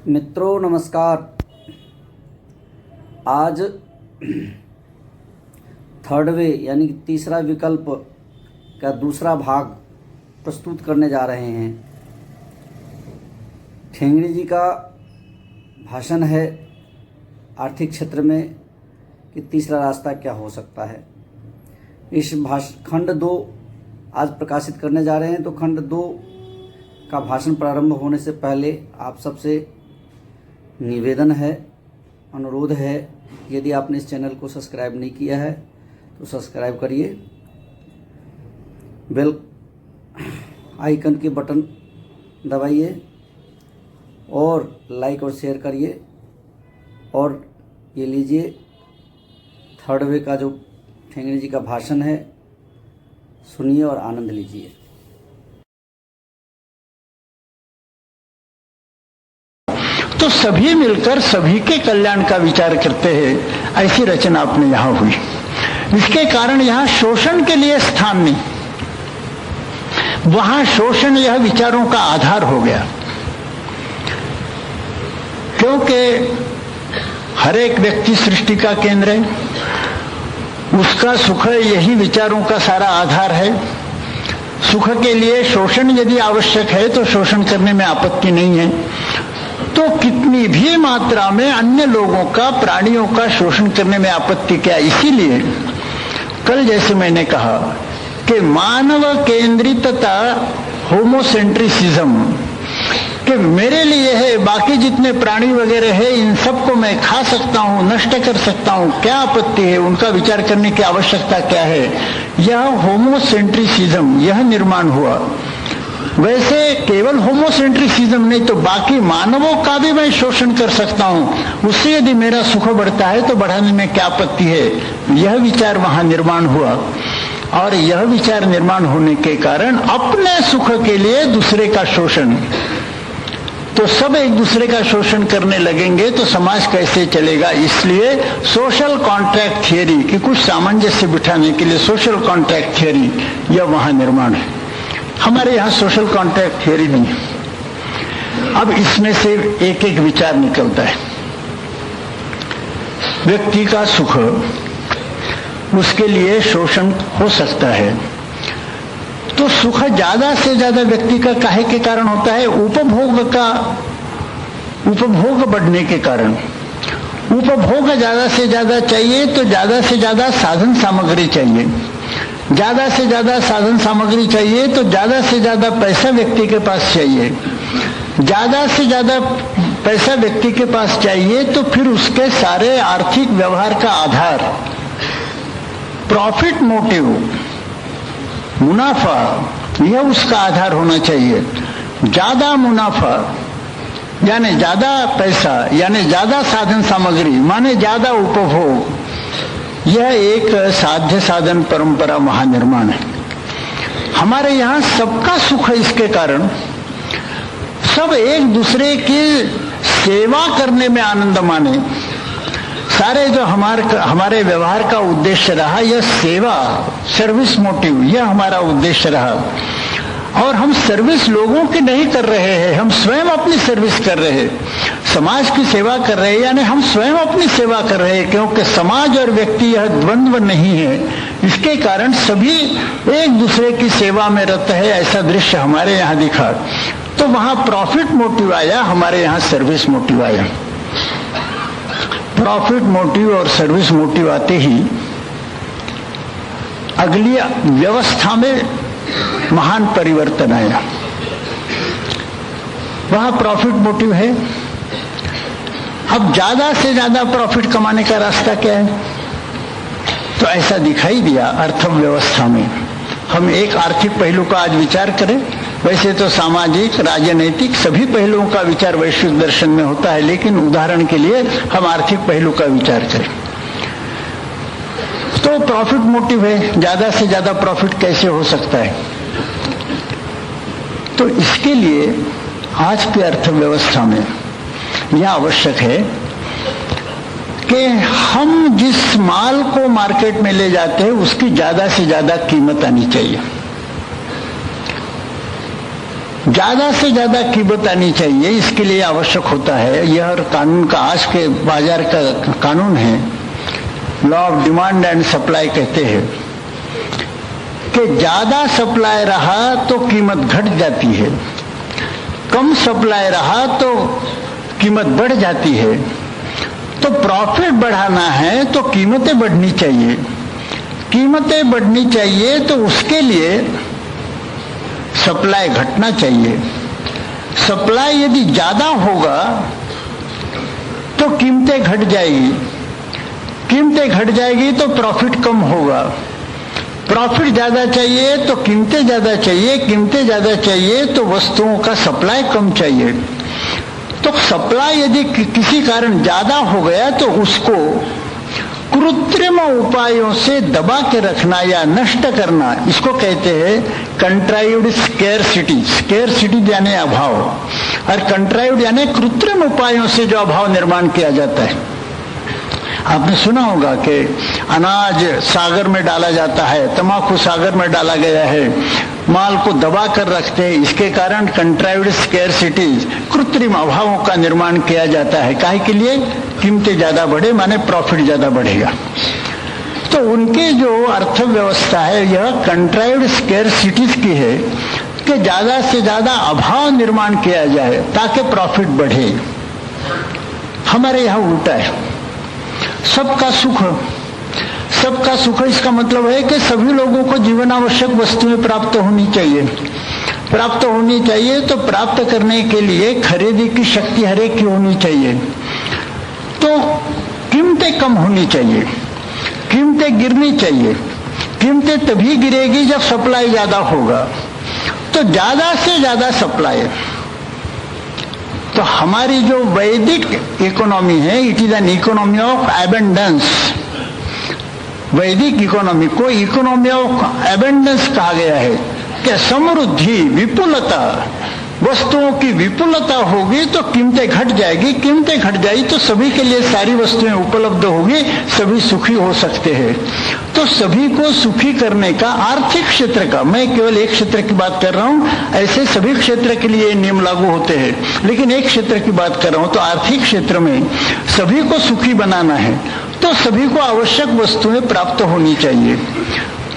मित्रों नमस्कार। आज थर्ड वे यानी कि तीसरा विकल्प का दूसरा भाग प्रस्तुत करने जा रहे हैं। ठेंगड़ी जी का भाषण है आर्थिक क्षेत्र में कि तीसरा रास्ता क्या हो सकता है। इस खंड 2 आज प्रकाशित करने जा रहे हैं। तो खंड 2 का भाषण प्रारंभ होने से पहले आप सबसे निवेदन है, अनुरोध है, यदि आपने इस चैनल को सब्सक्राइब नहीं किया है तो सब्सक्राइब करिए, बेल आइकन के बटन दबाइए और लाइक और शेयर करिए। और ये लीजिए थर्ड वे का जो ठेंगड़ी जी का भाषण है, सुनिए और आनंद लीजिए। तो सभी मिलकर सभी के कल्याण का विचार करते हैं, ऐसी रचना अपने यहां हुई। इसके कारण यहां शोषण के लिए स्थान नहीं, वहां शोषण यह विचारों का आधार हो गया। क्योंकि हर एक व्यक्ति सृष्टि का केंद्र है, उसका सुख यही विचारों का सारा आधार है। सुख के लिए शोषण यदि आवश्यक है तो शोषण करने में आपत्ति नहीं है। तो कितनी भी मात्रा में अन्य लोगों का, प्राणियों का शोषण करने में आपत्ति क्या। इसीलिए कल जैसे मैंने कहा कि मानव केंद्रितता, होमोसेंट्रिसिज्म, कि मेरे लिए है, बाकी जितने प्राणी वगैरह है इन सबको मैं खा सकता हूं, नष्ट कर सकता हूं, क्या आपत्ति है, उनका विचार करने की आवश्यकता क्या है, यह होमोसेंट्रिसिज्म यह निर्माण हुआ। वैसे केवल होमोसेंट्रिसिज्म नहीं तो बाकी मानवों का भी मैं शोषण कर सकता हूं, उससे यदि मेरा सुख बढ़ता है तो बढ़ाने में क्या आपत्ति है, यह विचार वहां निर्माण हुआ। और यह विचार निर्माण होने के कारण अपने सुख के लिए दूसरे का शोषण, तो सब एक दूसरे का शोषण करने लगेंगे तो समाज कैसे चलेगा। इसलिए सोशल कॉन्ट्रैक्ट थियरी की कुछ सामंजस्य बिठाने के लिए सोशल कॉन्ट्रैक्ट थियरी यह वहां निर्माण है। हमारे यहां सोशल कॉन्ट्रैक्ट थियरी नहीं है। अब इसमें से एक एक विचार निकलता है। व्यक्ति का सुख, उसके लिए शोषण हो सकता है। तो सुख ज्यादा से ज्यादा व्यक्ति का काहे के कारण होता है, उपभोग बढ़ने के कारण। उपभोग ज्यादा से ज्यादा चाहिए तो ज्यादा से ज्यादा साधन सामग्री चाहिए। ज्यादा से ज्यादा साधन सामग्री चाहिए तो ज्यादा से ज्यादा पैसा व्यक्ति के पास चाहिए। ज्यादा से ज्यादा पैसा व्यक्ति के पास चाहिए तो फिर उसके सारे आर्थिक व्यवहार का आधार प्रॉफिट मोटिव, मुनाफा, यह उसका आधार होना चाहिए। ज्यादा मुनाफा यानी ज्यादा पैसा यानी ज्यादा साधन सामग्री माने ज्यादा उपभोग, यह एक साध्य साधन परंपरा महानिर्माण है। हमारे यहां सबका सुख है, इसके कारण सब एक दूसरे की सेवा करने में आनंद माने। सारे जो हमारे व्यवहार का उद्देश्य रहा यह सेवा, सर्विस मोटिव, यह हमारा उद्देश्य रहा। और हम सर्विस लोगों की नहीं कर रहे हैं, हम स्वयं अपनी सर्विस कर रहे हैं, समाज की सेवा कर रहे हैं, यानी हम स्वयं अपनी सेवा कर रहे हैं। क्योंकि समाज और व्यक्ति यह द्वंद्व नहीं है, इसके कारण सभी एक दूसरे की सेवा में रत है। ऐसा दृश्य हमारे यहाँ दिखा तो वहां प्रॉफिट मोटिव आया, हमारे यहाँ सर्विस मोटिव आया। प्रॉफिट मोटिव और सर्विस मोटिव आते ही अगली व्यवस्था में महान परिवर्तन आया। वहां प्रॉफिट मोटिव है। अब ज्यादा से ज्यादा प्रॉफिट कमाने का रास्ता क्या है, तो ऐसा दिखाई दिया अर्थव्यवस्था में। हम एक आर्थिक पहलू का आज विचार करें। वैसे तो सामाजिक, राजनीतिक सभी पहलुओं का विचार वैश्विक दर्शन में होता है, लेकिन उदाहरण के लिए हम आर्थिक पहलू का विचार करें तो प्रॉफिट मोटिव है। ज्यादा से ज्यादा प्रॉफिट कैसे हो सकता है, तो इसके लिए आज की अर्थव्यवस्था में यह आवश्यक है कि हम जिस माल को मार्केट में ले जाते हैं उसकी ज्यादा से ज्यादा कीमत आनी चाहिए। ज्यादा से ज्यादा कीमत आनी चाहिए, इसके लिए आवश्यक होता है, यह कानून का आज के बाजार का कानून है, law of demand and supply कहते हैं कि ज्यादा सप्लाई रहा तो कीमत घट जाती है, कम सप्लाई रहा तो कीमत बढ़ जाती है। तो प्रॉफिट बढ़ाना है तो कीमतें बढ़नी चाहिए, कीमतें बढ़नी चाहिए तो उसके लिए सप्लाई घटना चाहिए। सप्लाई यदि ज्यादा होगा तो कीमतें घट जाएगी, कीमतें घट जाएगी तो प्रॉफिट कम होगा, प्रॉफिट ज्यादा चाहिए तो कीमतें ज्यादा चाहिए, कीमतें ज्यादा चाहिए तो वस्तुओं का सप्लाई कम चाहिए। तो सप्लाई यदि किसी कारण ज्यादा हो गया तो उसको कृत्रिम उपायों से दबा के रखना या नष्ट करना, इसको कहते हैं कंट्राइव्ड स्केर्सिटी। स्केर्सिटी यानी अभाव, और कंट्राइव्ड यानी कृत्रिम उपायों से जो अभाव निर्माण किया जाता है। आपने सुना होगा कि अनाज सागर में डाला जाता है, तंबाकू सागर में डाला गया है, माल को दबा कर रखते हैं, इसके कारण कंट्राइव्ड स्केर्सिटीज, कृत्रिम अभावों का निर्माण किया जाता है। काहे के लिए? कीमतें ज्यादा बढ़े, माने प्रॉफिट ज्यादा बढ़ेगा। तो उनकी जो अर्थव्यवस्था है यह कंट्राइव्ड स्केर्सिटीज की है कि ज्यादा से ज्यादा अभाव निर्माण किया जाए ताकि प्रॉफिट बढ़े। हमारे यहां उल्टा है, सबका सुख, सबका सुख इसका मतलब है कि सभी लोगों को जीवन आवश्यक वस्तुएं प्राप्त होनी चाहिए। प्राप्त होनी चाहिए तो प्राप्त करने के लिए खरीदी की शक्ति हर एक की होनी चाहिए। तो कीमतें कम होनी चाहिए, कीमतें गिरनी चाहिए। कीमतें तभी गिरेगी जब सप्लाई ज्यादा होगा। तो ज्यादा से ज्यादा सप्लाई, तो हमारी जो वैदिक इकोनॉमी है, it is an economy of abundance. वैदिक इकोनॉमी को इकोनॉमी ऑफ एबंडेंस कहा गया है कि समृद्धि, विपुलता, वस्तुओं की विपुलता होगी तो कीमतें घट जाएगी, कीमतें घट जाएगी तो सभी के लिए सारी वस्तुएं उपलब्ध होगी, सभी सुखी हो सकते हैं। तो सभी को सुखी करने का आर्थिक क्षेत्र का, मैं केवल एक क्षेत्र की बात कर रहा हूं, ऐसे सभी क्षेत्र के लिए नियम लागू होते हैं, लेकिन एक क्षेत्र की बात कर रहा हूं। तो आर्थिक क्षेत्र में सभी को सुखी बनाना है तो सभी को आवश्यक वस्तुएं प्राप्त होनी चाहिए।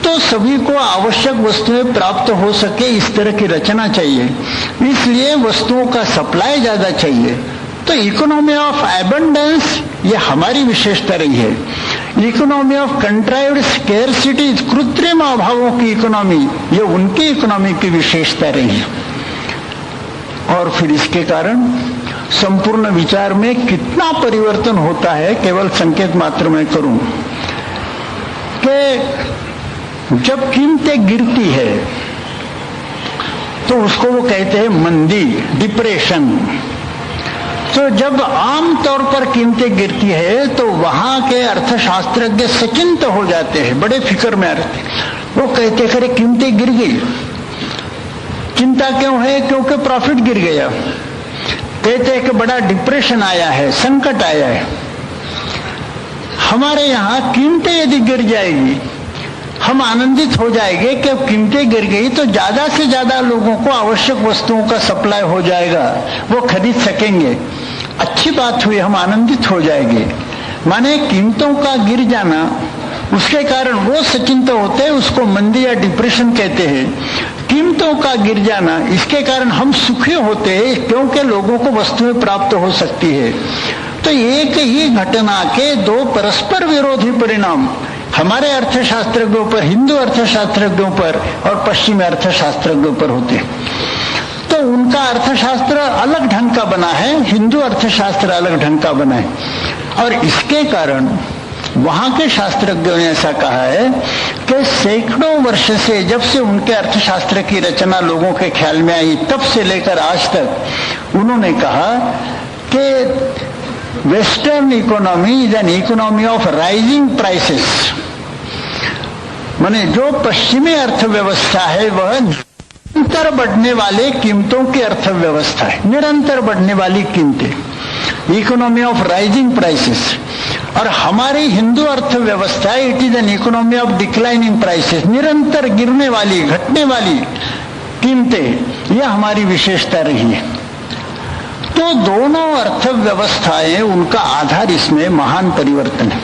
तो सभी को आवश्यक वस्तुएं प्राप्त हो सके इस तरह की रचना चाहिए, इसलिए वस्तुओं का सप्लाई ज्यादा चाहिए। तो इकोनॉमी ऑफ एबंडेंस ये हमारी विशेषता रही है। इकोनॉमी ऑफ कंट्राइव्ड स्केर्सिटी, कृत्रिम अभावों की इकोनॉमी, ये उनकी इकोनॉमी की विशेषता रही है। और फिर इसके कारण संपूर्ण विचार में कितना परिवर्तन होता है, केवल संकेत मात्र में करूं कि जब कीमतें गिरती है तो उसको वो कहते हैं मंदी, डिप्रेशन। तो जब आम तौर पर कीमतें गिरती है तो वहां के अर्थशास्त्रज्ञ सचिंत हो जाते हैं, बड़े फिक्र में रहते हैं। वो कहते हैं अरे कीमतें गिर गई, चिंता क्यों है? क्योंकि प्रॉफिट गिर गया। कहते हैं कि बड़ा डिप्रेशन आया है, संकट आया है। हमारे यहां कीमतें यदि गिर जाएगी हम आनंदित हो जाएंगे कि अब कीमतें गिर गई तो ज्यादा से ज्यादा लोगों को आवश्यक वस्तुओं का सप्लाई हो जाएगा, वो खरीद सकेंगे। अच्छी बात हुई, हम आनंदित हो जाएंगे। माने कीमतों का गिर जाना, उसके कारण वो सचिंत होते हैं, उसको मंदी या डिप्रेशन कहते हैं। कीमतों का गिर जाना, इसके कारण हम सुखी होते हैं क्योंकि लोगों को वस्तुएं प्राप्त हो सकती है। तो एक ही घटना के दो परस्पर विरोधी परिणाम हमारे अर्थशास्त्रज्ञों पर, हिंदू अर्थशास्त्रज्ञों पर और पश्चिमी अर्थशास्त्रज्ञों पर होते हैं। तो उनका अर्थशास्त्र अलग ढंग का बना है, हिंदू अर्थशास्त्र अलग ढंग का बना है। और इसके कारण वहां के शास्त्रज्ञों ने ऐसा कहा है कि सैकड़ों वर्ष से, जब से उनके अर्थशास्त्र की रचना लोगों के ख्याल में आई, तब से लेकर आज तक उन्होंने कहा कि western economy is an economy of rising prices. माने जो पश्चिमी अर्थव्यवस्था है वह निरंतर बढ़ने वाले कीमतों की अर्थव्यवस्था है, निरंतर बढ़ने वाली कीमतें, इकोनॉमी ऑफ राइजिंग प्राइसेस। और हमारी हिंदू अर्थव्यवस्था it is an economy of declining prices, निरंतर गिरने वाली, घटने वाली कीमतें, यह हमारी विशेषता रही है। तो दोनों अर्थव्यवस्थाएं, उनका आधार इसमें महान परिवर्तन है।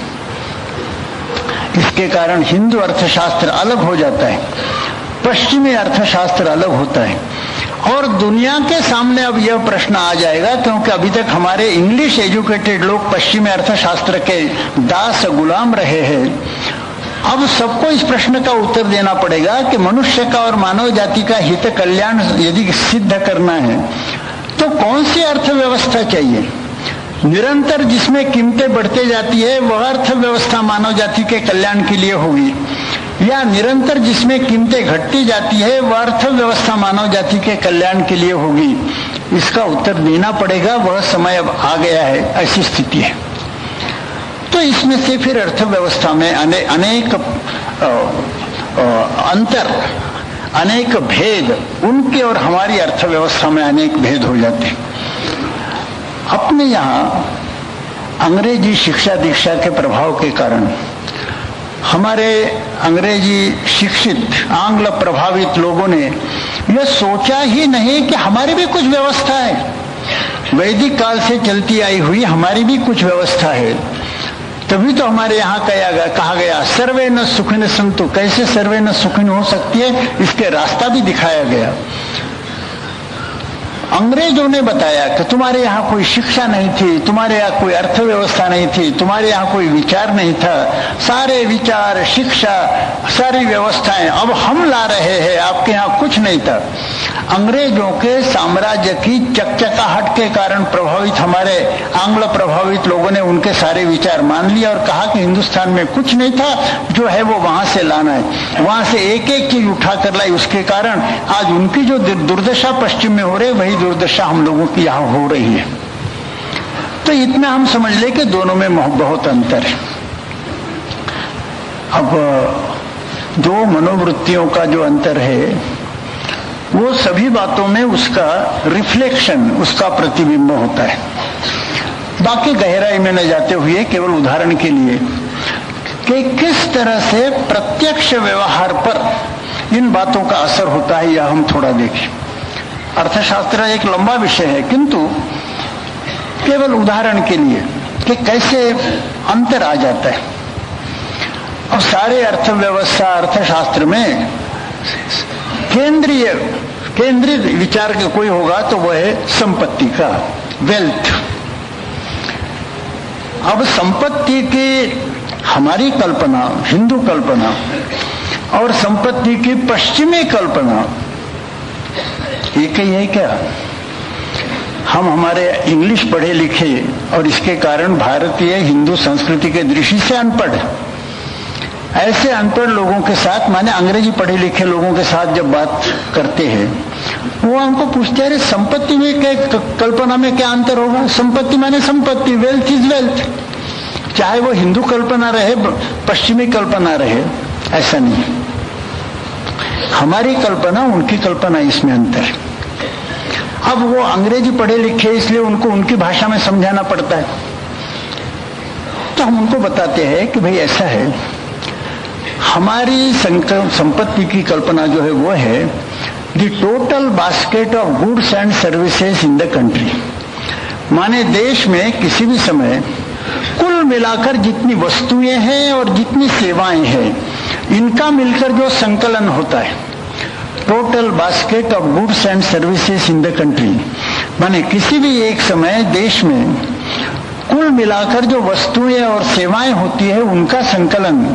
इसके कारण हिंदू अर्थशास्त्र अलग हो जाता है, पश्चिमी अर्थशास्त्र अलग होता है। और दुनिया के सामने अब यह प्रश्न आ जाएगा, क्योंकि अभी तक हमारे इंग्लिश एजुकेटेड लोग पश्चिमी अर्थशास्त्र के दास गुलाम रहे हैं। अब सबको इस प्रश्न का उत्तर देना पड़ेगा कि मनुष्य का और मानव जाति का हित कल्याण यदि सिद्ध करना है तो कौन सी अर्थव्यवस्था चाहिए। निरंतर जिसमें कीमतें बढ़ते जाती है वह अर्थव्यवस्था मानव जाति के कल्याण के लिए होगी, या निरंतर जिसमें कीमतें घटती जाती है वह अर्थव्यवस्था मानव जाति के कल्याण के लिए होगी। इसका उत्तर देना पड़ेगा, वह समय अब आ गया है, ऐसी स्थिति है। तो इसमें से फिर अर्थव्यवस्था में अनेक अंतर, अनेक भेद, उनके और हमारी अर्थव्यवस्था में अनेक भेद हो जाते हैं। अपने यहाँ अंग्रेजी शिक्षा दीक्षा के प्रभाव के कारण हमारे अंग्रेजी शिक्षित आंग्ल प्रभावित लोगों ने यह सोचा ही नहीं कि हमारी भी कुछ व्यवस्था है। वैदिक काल से चलती आई हुई हमारी भी कुछ व्यवस्था है। तभी तो हमारे यहाँ कहा गया सर्वे न सुखिन संतु। कैसे सर्वे न सुखिन हो सकती है, इसके रास्ता भी दिखाया गया। अंग्रेजों ने बताया कि तुम्हारे यहाँ कोई शिक्षा नहीं थी, तुम्हारे यहाँ कोई अर्थव्यवस्था नहीं थी, तुम्हारे यहाँ कोई विचार नहीं था। सारे विचार, शिक्षा, सारी व्यवस्थाएं अब हम ला रहे हैं, आपके यहाँ कुछ नहीं था। अंग्रेजों के साम्राज्य की चकचकाहट के कारण प्रभावित हमारे आंग्ल प्रभावित लोगों ने उनके सारे विचार मान लिया और कहा कि हिंदुस्तान में कुछ नहीं था, जो है वो वहां से लाना है। वहां से एक एक चीज उठा कर लाई। उसके कारण आज उनकी जो दुर्दशा पश्चिम में हो रही, वही दुर्दशा हम लोगों की यहाँ हो रही है। तो इतना हम समझ ले कि दोनों में बहुत अंतर है। अब दो मनोवृत्तियों का जो अंतर है वो सभी बातों में उसका रिफ्लेक्शन, उसका प्रतिबिंब होता है। बाकी गहराई में न जाते हुए केवल उदाहरण के लिए कि किस तरह से प्रत्यक्ष व्यवहार पर इन बातों का असर होता है, यह हम थोड़ा देखें। अर्थशास्त्र एक लंबा विषय है, किंतु केवल उदाहरण के लिए कि कैसे अंतर आ जाता है। और सारे अर्थव्यवस्था अर्थशास्त्र में केंद्रीय विचार का कोई होगा तो वह है संपत्ति का, वेल्थ। अब संपत्ति की हमारी कल्पना, हिंदू कल्पना, और संपत्ति की पश्चिमी कल्पना एक ही है क्या? हम हमारे इंग्लिश पढ़े लिखे और इसके कारण भारतीय हिंदू संस्कृति के दृष्टि से अनपढ़, ऐसे अनपढ़ लोगों के साथ, माने अंग्रेजी पढ़े लिखे लोगों के साथ जब बात करते हैं, वो हमको पूछते हैं, अरे संपत्ति में क्या, कल्पना में क्या अंतर होगा? संपत्ति माने संपत्ति, वेल्थ इज वेल्थ। चाहे वो हिंदू कल्पना रहे, पश्चिमी कल्पना रहे, ऐसा नहीं। हमारी कल्पना, उनकी कल्पना, इसमें अंतर है। अब वो अंग्रेजी पढ़े लिखे, इसलिए उनको उनकी भाषा में समझाना पड़ता है। तो हम उनको बताते हैं कि भाई ऐसा है, हमारी संपत्ति की कल्पना जो है वो है the total basket of goods and services in the country. माने देश में किसी भी समय कुल मिलाकर जितनी वस्तुएं हैं और जितनी सेवाएं हैं, इनका मिलकर जो संकलन होता है, total basket of goods and services in the country, माने किसी भी एक समय देश में कुल मिलाकर जो वस्तुएं और सेवाएं होती है, उनका संकलन